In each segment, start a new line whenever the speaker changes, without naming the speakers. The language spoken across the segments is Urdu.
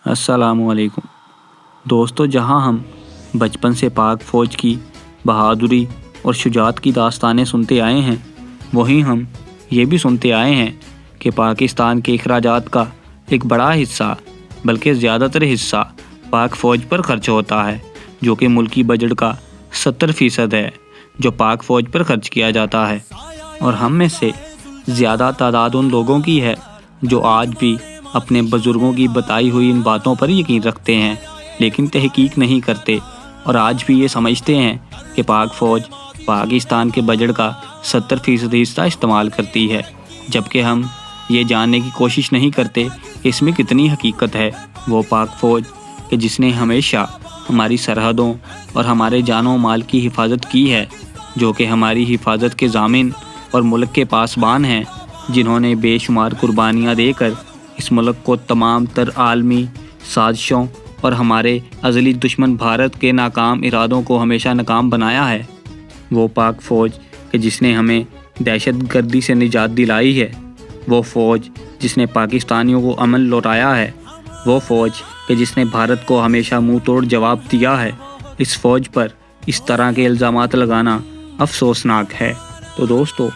السلام علیکم دوستو، جہاں ہم بچپن سے پاک فوج کی بہادری اور شجاعت کی داستانیں سنتے آئے ہیں، وہیں ہم یہ بھی سنتے آئے ہیں کہ پاکستان کے اخراجات کا ایک بڑا حصہ بلکہ زیادہ تر حصہ پاک فوج پر خرچ ہوتا ہے، جو کہ ملکی بجٹ کا 70% ہے جو پاک فوج پر خرچ کیا جاتا ہے۔ اور ہم میں سے زیادہ تعداد ان لوگوں کی ہے جو آج بھی اپنے بزرگوں کی بتائی ہوئی ان باتوں پر یقین رکھتے ہیں لیکن تحقیق نہیں کرتے، اور آج بھی یہ سمجھتے ہیں کہ پاک فوج پاکستان کے بجٹ کا 70% حصہ استعمال کرتی ہے، جبکہ ہم یہ جاننے کی کوشش نہیں کرتے کہ اس میں کتنی حقیقت ہے۔ وہ پاک فوج کہ جس نے ہمیشہ ہماری سرحدوں اور ہمارے جان و مال کی حفاظت کی ہے، جو کہ ہماری حفاظت کے ضامن اور ملک کے پاسبان ہیں، جنہوں نے بے شمار قربانیاں دے کر اس ملک کو تمام تر عالمی سازشوں اور ہمارے ازلی دشمن بھارت کے ناکام ارادوں کو ہمیشہ ناکام بنایا ہے۔ وہ پاک فوج کہ جس نے ہمیں دہشت گردی سے نجات دلائی ہے، وہ فوج جس نے پاکستانیوں کو امن لوٹایا ہے، وہ فوج کہ جس نے بھارت کو ہمیشہ منہ توڑ جواب دیا ہے۔ اس فوج پر اس طرح کے الزامات لگانا افسوسناک ہے۔ تو دوستو،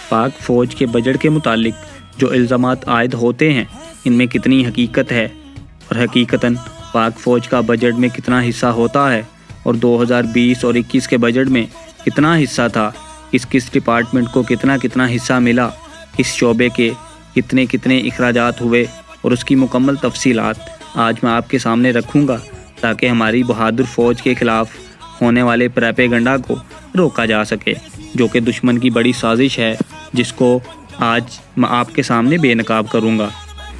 پاک فوج کے بجٹ کے متعلق جو الزامات عائد ہوتے ہیں، ان میں کتنی حقیقت ہے اور حقیقتاً پاک فوج کا بجٹ میں کتنا حصہ ہوتا ہے، اور 2020 اور 21 کے بجٹ میں کتنا حصہ تھا، کس ڈپارٹمنٹ کو کتنا حصہ ملا، اس شعبے کے کتنے اخراجات ہوئے، اور اس کی مکمل تفصیلات آج میں آپ کے سامنے رکھوں گا، تاکہ ہماری بہادر فوج کے خلاف ہونے والے پراپیگنڈا کو روکا جا سکے، جو کہ دشمن کی بڑی سازش ہے، جس کو آج میں آپ کے سامنے بے نقاب کروں گا۔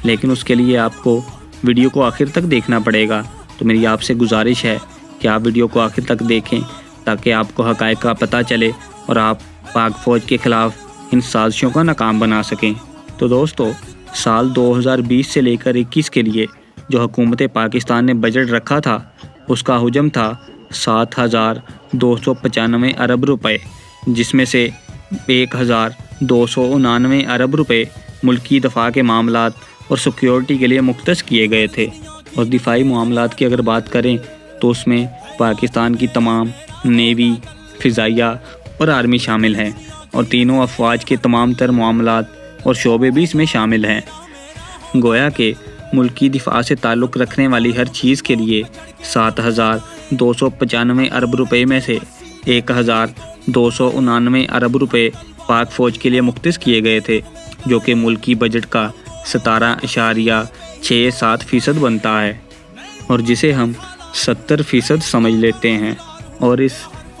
لیکن اس کے لیے آپ کو ویڈیو کو آخر تک دیکھنا پڑے گا، تو میری آپ سے گزارش ہے کہ آپ ویڈیو کو آخر تک دیکھیں، تاکہ آپ کو حقائق کا پتہ چلے اور آپ پاک فوج کے خلاف ان سازشوں کا ناکام بنا سکیں۔ تو دوستو، سال 2020 سے لے کر 21 کے لیے جو حکومت پاکستان نے بجٹ رکھا تھا، اس کا حجم تھا 7,295 ارب روپے، جس میں سے 1,299 ارب روپے ملکی دفاع کے معاملات اور سیکیورٹی کے لیے مختص کیے گئے تھے۔ اور دفاعی معاملات کی اگر بات کریں تو اس میں پاکستان کی تمام نیوی، فضائیہ اور آرمی شامل ہیں، اور تینوں افواج کے تمام تر معاملات اور شعبے بھی اس میں شامل ہیں۔ گویا کہ ملکی دفاع سے تعلق رکھنے والی ہر چیز کے لیے 7,295 ارب روپے میں سے 1,299 ارب روپے پاک فوج کے لیے مختص کیے گئے تھے، جو کہ ملکی بجٹ کا 17.67% بنتا ہے، اور جسے ہم 70% سمجھ لیتے ہیں۔ اور اس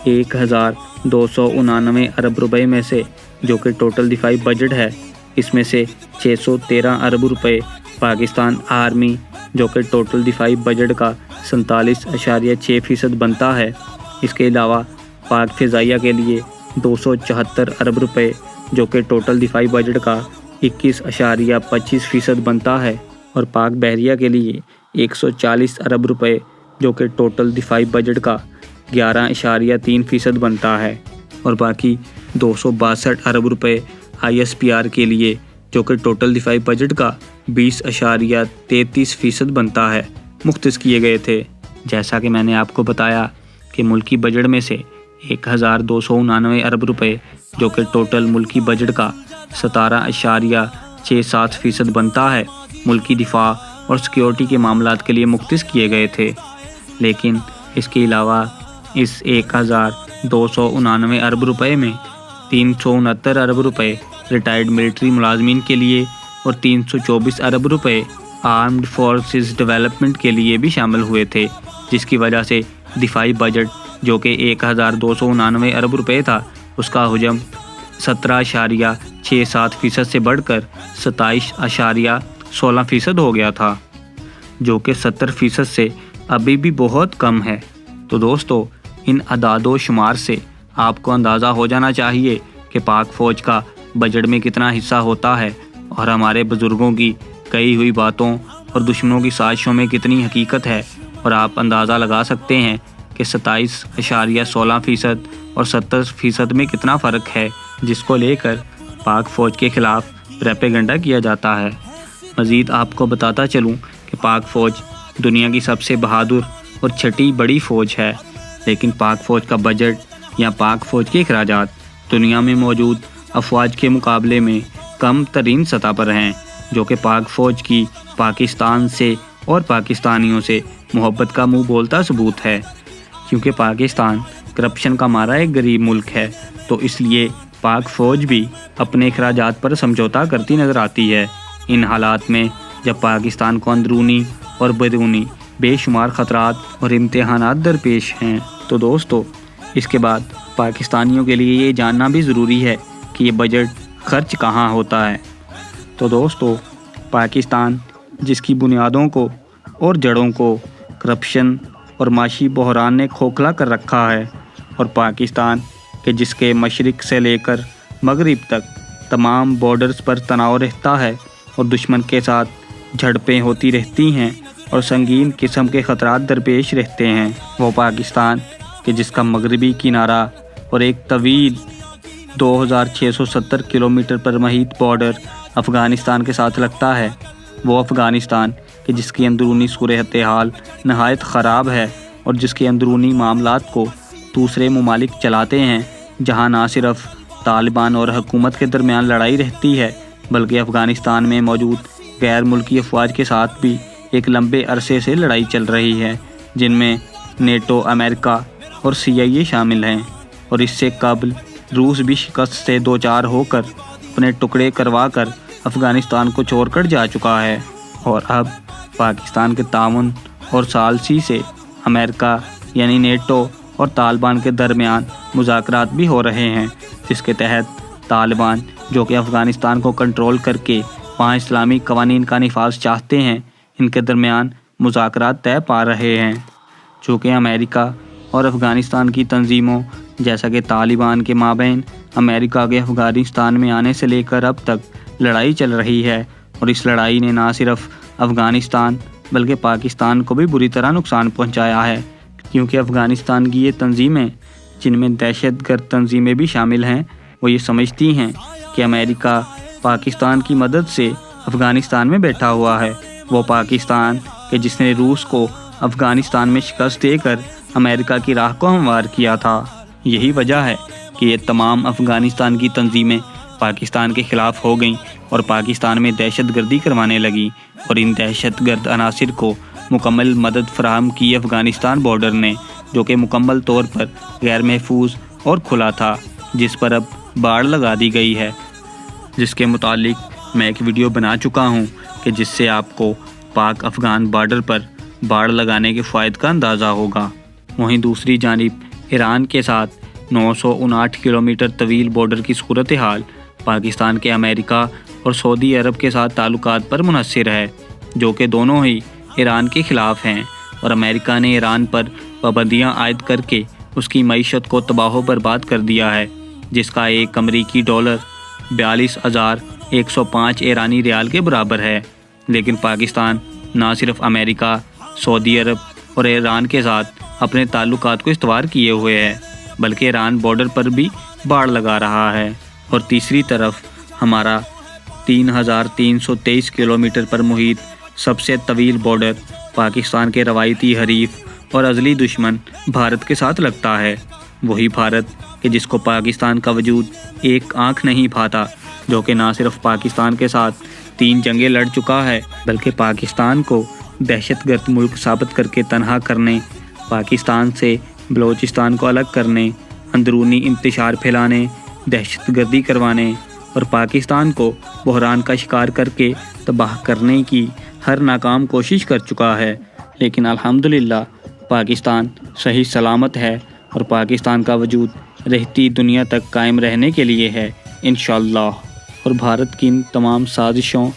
1,299 ارب روپے میں سے جو کہ ٹوٹل دفاعی بجٹ ہے، اس میں سے 613 ارب روپے پاکستان آرمی، جو کہ ٹوٹل دفاعی بجٹ کا 47.6% بنتا ہے۔ اس کے علاوہ پاک فضائیہ کے لیے 274 ارب روپے، جو کہ ٹوٹل دفاعی بجٹ کا 21.25% بنتا ہے، اور پاک بحریہ کے لیے 140 ارب روپے، جو کہ ٹوٹل دفاعی بجٹ کا 11.3% بنتا ہے، اور باقی 262 ارب روپے ISPR کے لیے، جو کہ ٹوٹل دفاعی بجٹ کا 20.33% بنتا ہے، مختص کیے گئے تھے۔ جیسا کہ میں نے آپ کو بتایا کہ ملکی بجٹ میں سے 1,299 ارب روپے، جو کہ ٹوٹل ملکی بجٹ کا 17.67% بنتا ہے، ملکی دفاع اور سیکیورٹی کے معاملات کے لیے مختص کیے گئے تھے۔ لیکن اس کے علاوہ اس 1,299 ارب روپے میں 369 ارب روپے ریٹائرڈ ملٹری ملازمین کے لیے اور 324 ارب روپے آرمڈ فورسز ڈیولپمنٹ کے لیے بھی شامل ہوئے تھے، جس کی وجہ سے دفاعی بجٹ جو کہ 1,299 ارب روپے تھا، اس کا حجم 17.67% سے بڑھ کر 27.16% ہو گیا تھا، جو کہ 70% سے ابھی بھی بہت کم ہے۔ تو دوستو، ان اعداد و شمار سے آپ کو اندازہ ہو جانا چاہیے کہ پاک فوج کا بجٹ میں کتنا حصہ ہوتا ہے، اور ہمارے بزرگوں کی کہی ہوئی باتوں اور دشمنوں کی سازشوں میں کتنی حقیقت ہے، اور آپ اندازہ لگا سکتے ہیں کہ 27.16% اور 70% میں کتنا فرق ہے، جس کو لے کر پاک فوج کے خلاف پروپیگنڈا کیا جاتا ہے۔ مزید آپ کو بتاتا چلوں کہ پاک فوج دنیا کی سب سے بہادر اور چھٹی بڑی فوج ہے، لیکن پاک فوج کا بجٹ یا پاک فوج کے اخراجات دنیا میں موجود افواج کے مقابلے میں کم ترین سطح پر ہیں، جو کہ پاک فوج کی پاکستان سے اور پاکستانیوں سے محبت کا منہ بولتا ثبوت ہے۔ کیونکہ پاکستان کرپشن کا مارا ایک غریب ملک ہے، تو اس لیے پاک فوج بھی اپنے اخراجات پر سمجھوتا کرتی نظر آتی ہے۔ ان حالات میں جب پاکستان کو اندرونی اور بیرونی بے شمار خطرات اور امتحانات درپیش ہیں، تو دوستو اس کے بعد پاکستانیوں کے لیے یہ جاننا بھی ضروری ہے کہ یہ بجٹ خرچ کہاں ہوتا ہے۔ تو دوستو پاکستان جس کی بنیادوں کو اور جڑوں کو کرپشن اور معاشی بحران نے کھوکھلا کر رکھا ہے، اور پاکستان کہ جس کے مشرق سے لے کر مغرب تک تمام بارڈرز پر تناؤ رہتا ہے اور دشمن کے ساتھ جھڑپیں ہوتی رہتی ہیں اور سنگین قسم کے خطرات درپیش رہتے ہیں، وہ پاکستان کہ جس کا مغربی کنارہ اور ایک طویل 2670 کلومیٹر پر محیط بارڈر افغانستان کے ساتھ لگتا ہے، وہ افغانستان کہ جس کی اندرونی صورتحال نہایت خراب ہے اور جس کے اندرونی معاملات کو دوسرے ممالک چلاتے ہیں، جہاں نہ صرف طالبان اور حکومت کے درمیان لڑائی رہتی ہے بلکہ افغانستان میں موجود غیر ملکی افواج کے ساتھ بھی ایک لمبے عرصے سے لڑائی چل رہی ہے، جن میں نیٹو، امریکہ اور CIA شامل ہیں، اور اس سے قبل روس بھی شکست سے دوچار ہو کر اپنے ٹکڑے کروا کر افغانستان کو چھوڑ کر جا چکا ہے، اور اب پاکستان کے تعاون اور ثالثی سے امریکہ یعنی نیٹو اور طالبان کے درمیان مذاکرات بھی ہو رہے ہیں، جس کے تحت طالبان جو کہ افغانستان کو کنٹرول کر کے وہاں اسلامی قوانین کا نفاذ چاہتے ہیں، ان کے درمیان مذاکرات طے پا رہے ہیں، چونکہ امریکہ اور افغانستان کی تنظیموں جیسا کہ طالبان کے مابین امریکہ کے افغانستان میں آنے سے لے کر اب تک لڑائی چل رہی ہے، اور اس لڑائی نے نہ صرف افغانستان بلکہ پاکستان کو بھی بری طرح نقصان پہنچایا ہے، کیونکہ افغانستان کی یہ تنظیمیں جن میں دہشت گرد تنظیمیں بھی شامل ہیں، وہ یہ سمجھتی ہیں کہ امریکہ پاکستان کی مدد سے افغانستان میں بیٹھا ہوا ہے، وہ پاکستان کہ جس نے روس کو افغانستان میں شکست دے کر امریکہ کی راہ کو ہموار کیا تھا۔ یہی وجہ ہے کہ یہ تمام افغانستان کی تنظیمیں پاکستان کے خلاف ہو گئیں اور پاکستان میں دہشت گردی کروانے لگیں، اور ان دہشت گرد عناصر کو مکمل مدد فراہم کی افغانستان بارڈر نے، جو کہ مکمل طور پر غیر محفوظ اور کھلا تھا، جس پر اب باڑ لگا دی گئی ہے، جس کے متعلق میں ایک ویڈیو بنا چکا ہوں کہ جس سے آپ کو پاک افغان بارڈر پر باڑ لگانے کے فوائد کا اندازہ ہوگا۔ وہیں دوسری جانب ایران کے ساتھ 959 کلومیٹر طویل بارڈر کی صورتحال پاکستان کے امریکہ اور سعودی عرب کے ساتھ تعلقات پر منحصر ہے، جو کہ دونوں ہی ایران کے خلاف ہیں، اور امریکہ نے ایران پر پابندیاں عائد کر کے اس کی معیشت کو تباہ و برباد کر دیا ہے، جس کا ایک امریکی ڈالر 42,105 ایرانی ریال کے برابر ہے۔ لیکن پاکستان نہ صرف امریکہ، سعودی عرب اور ایران کے ساتھ اپنے تعلقات کو استوار کیے ہوئے ہے، بلکہ ایران بارڈر پر بھی باڑ لگا رہا ہے، اور تیسری طرف ہمارا 3,323 کلومیٹر پر محیط سب سے طویل بارڈر پاکستان کے روایتی حریف اور ازلی دشمن بھارت کے ساتھ لگتا ہے، وہی بھارت کہ جس کو پاکستان کا وجود ایک آنکھ نہیں بھاتا، جو کہ نہ صرف پاکستان کے ساتھ 3 جنگیں لڑ چکا ہے بلکہ پاکستان کو دہشت گرد ملک ثابت کر کے تنہا کرنے، پاکستان سے بلوچستان کو الگ کرنے، اندرونی انتشار پھیلانے، دہشت گردی کروانے اور پاکستان کو بحران کا شکار کر کے تباہ کرنے کی ہر ناکام کوشش کر چکا ہے۔ لیکن الحمدللہ پاکستان صحیح سلامت ہے، اور پاکستان کا وجود رہتی دنیا تک قائم رہنے کے لیے ہے انشاءاللہ، اور بھارت کی ان تمام سازشوں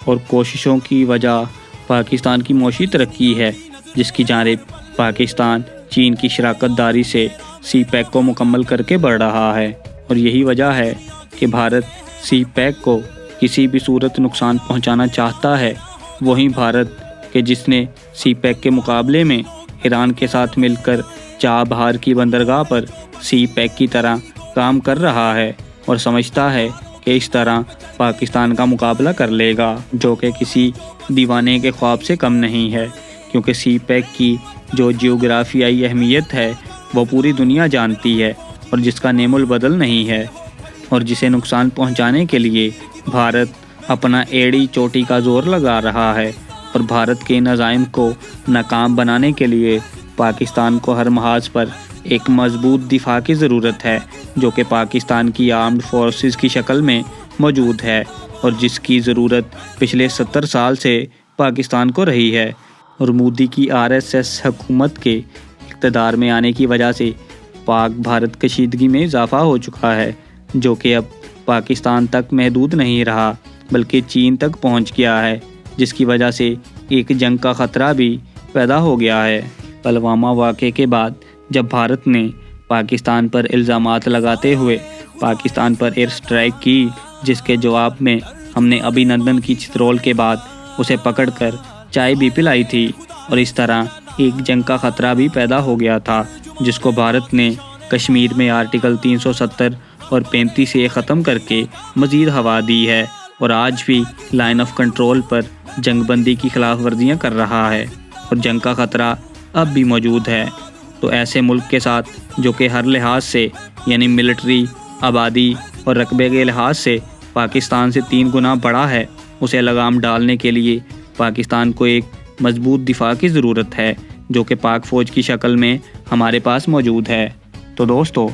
اور کوششوں کی وجہ پاکستان کی معاشی ترقی ہے، جس کی جانب پاکستان چین کی شراکت داری سے CPEC کو مکمل کر کے بڑھ رہا ہے، اور یہی وجہ ہے کہ بھارت CPEC کو کسی بھی صورت نقصان پہنچانا چاہتا ہے۔ وہیں بھارت کہ جس نے CPEC کے مقابلے میں ایران کے ساتھ مل کر چابہار کی بندرگاہ پر CPEC کی طرح کام کر رہا ہے، اور سمجھتا ہے کہ اس طرح پاکستان کا مقابلہ کر لے گا، جو کہ کسی دیوانے کے خواب سے کم نہیں ہے، کیونکہ سی پیک کی جو جیوگرافیائی اہمیت ہے وہ پوری دنیا جانتی ہے اور جس کا نیم البدل نہیں ہے، اور جسے نقصان پہنچانے کے لیے بھارت اپنا ایڑی چوٹی کا زور لگا رہا ہے، اور بھارت کے نظام کو ناکام بنانے کے لیے پاکستان کو ہر محاذ پر ایک مضبوط دفاع کی ضرورت ہے، جو کہ پاکستان کی آرمڈ فورسز کی شکل میں موجود ہے، اور جس کی ضرورت پچھلے 70 سال سے پاکستان کو رہی ہے۔ اور مودی کی RSS حکومت کے اقتدار میں آنے کی وجہ سے پاک بھارت کشیدگی میں اضافہ ہو چکا ہے، جو کہ اب پاکستان تک محدود نہیں رہا بلکہ چین تک پہنچ گیا ہے، جس کی وجہ سے ایک جنگ کا خطرہ بھی پیدا ہو گیا ہے۔ پلوامہ واقعے کے بعد جب بھارت نے پاکستان پر الزامات لگاتے ہوئے پاکستان پر ایئر اسٹرائک کی، جس کے جواب میں ہم نے ابھی نندن کی چترول کے بعد اسے پکڑ کر چائے بھی پلائی تھی، اور اس طرح ایک جنگ کا خطرہ بھی پیدا ہو گیا تھا، جس کو بھارت نے کشمیر میں آرٹیکل 370 اور 35 سے ختم کر کے مزید ہوا دی ہے، اور آج بھی لائن آف کنٹرول پر جنگ بندی کی خلاف ورزیاں کر رہا ہے، اور جنگ کا خطرہ اب بھی موجود ہے۔ تو ایسے ملک کے ساتھ جو کہ ہر لحاظ سے یعنی ملٹری، آبادی اور رقبے کے لحاظ سے پاکستان سے 3 گنا بڑا ہے، اسے لگام ڈالنے کے لیے پاکستان کو ایک مضبوط دفاع کی ضرورت ہے، جو کہ پاک فوج کی شکل میں ہمارے پاس موجود ہے۔ تو دوستو،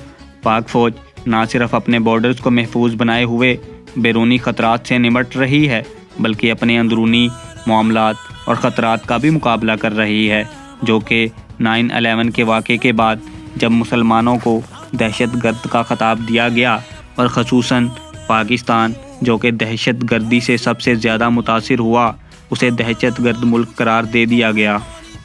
پاک فوج نہ صرف اپنے بارڈرز کو محفوظ بنائے ہوئے بیرونی خطرات سے نمٹ رہی ہے، بلکہ اپنے اندرونی معاملات اور خطرات کا بھی مقابلہ کر رہی ہے، جو کہ 9/11 کے واقعے کے بعد جب مسلمانوں کو دہشت گرد کا خطاب دیا گیا، اور خصوصاً پاکستان جو کہ دہشت گردی سے سب سے زیادہ متاثر ہوا، اسے دہشت گرد ملک قرار دے دیا گیا۔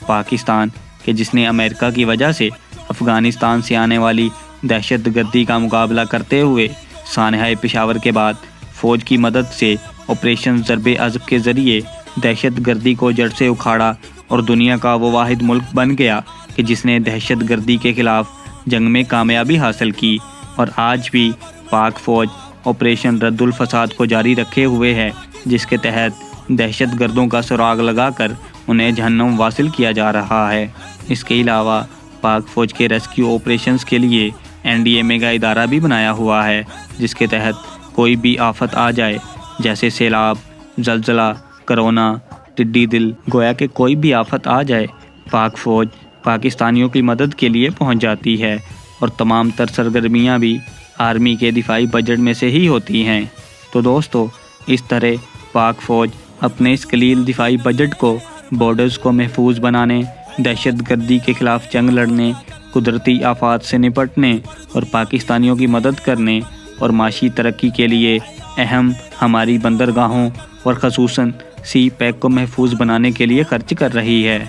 پاکستان کہ جس نے امریکہ کی وجہ سے افغانستان سے آنے والی دہشت گردی کا مقابلہ کرتے ہوئے سانحہ پشاور کے بعد فوج کی مدد سے آپریشن ضرب عضب کے ذریعے دہشت گردی کو جڑ سے اکھاڑا، اور دنیا کا وہ واحد ملک بن گیا کہ جس نے دہشت گردی کے خلاف جنگ میں کامیابی حاصل کی، اور آج بھی پاک فوج آپریشن رد الفساد کو جاری رکھے ہوئے ہے، جس کے تحت دہشت گردوں کا سراغ لگا کر انہیں جہنم واصل کیا جا رہا ہے۔ اس کے علاوہ پاک فوج کے ریسکیو آپریشنز کے لیے NDA میگا ادارہ بھی بنایا ہوا ہے، جس کے تحت کوئی بھی آفت آ جائے، جیسے سیلاب، زلزلہ، کرونا، ٹڈی دل، گویا کہ کوئی بھی آفت آ جائے، پاک فوج پاکستانیوں کی مدد کے لیے پہنچ جاتی ہے، اور تمام تر سرگرمیاں بھی آرمی کے دفاعی بجٹ میں سے ہی ہوتی ہیں۔ تو دوستو، اس طرح پاک فوج اپنے اس قلیل دفاعی بجٹ کو بارڈرز کو محفوظ بنانے، دہشت گردی کے خلاف جنگ لڑنے، قدرتی آفات سے نپٹنے، اور پاکستانیوں کی مدد کرنے، اور معاشی ترقی کے لیے اہم ہماری بندرگاہوں اور خصوصاً سی پیک کو محفوظ بنانے کے لیے خرچ کر رہی ہے۔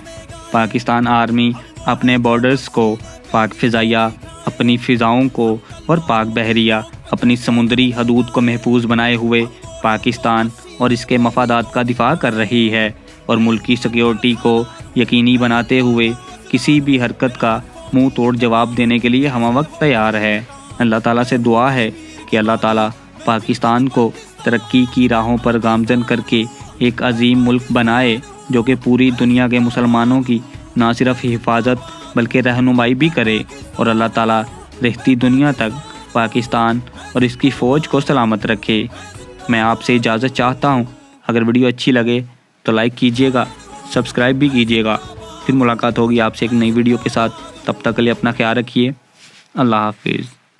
پاکستان آرمی اپنے بارڈرز کو، پاک فضائیہ اپنی فضاؤں کو، اور پاک بحریہ اپنی سمندری حدود کو محفوظ بنائے ہوئے پاکستان اور اس کے مفادات کا دفاع کر رہی ہے، اور ملکی سیکیورٹی کو یقینی بناتے ہوئے کسی بھی حرکت کا منہ توڑ جواب دینے کے لیے ہمہ وقت تیار ہے۔ اللہ تعالیٰ سے دعا ہے کہ اللہ تعالیٰ پاکستان کو ترقی کی راہوں پر گامزن کر کے ایک عظیم ملک بنائے، جو کہ پوری دنیا کے مسلمانوں کی نہ صرف حفاظت بلکہ رہنمائی بھی کرے، اور اللہ تعالیٰ رہتی دنیا تک پاکستان اور اس کی فوج کو سلامت رکھے۔ میں آپ سے اجازت چاہتا ہوں، اگر ویڈیو اچھی لگے تو لائک کیجیے گا، سبسکرائب بھی کیجیے گا۔ پھر ملاقات ہوگی آپ سے ایک نئی ویڈیو کے ساتھ، تب تک کے لیے اپنا خیال رکھیے۔ اللہ حافظ۔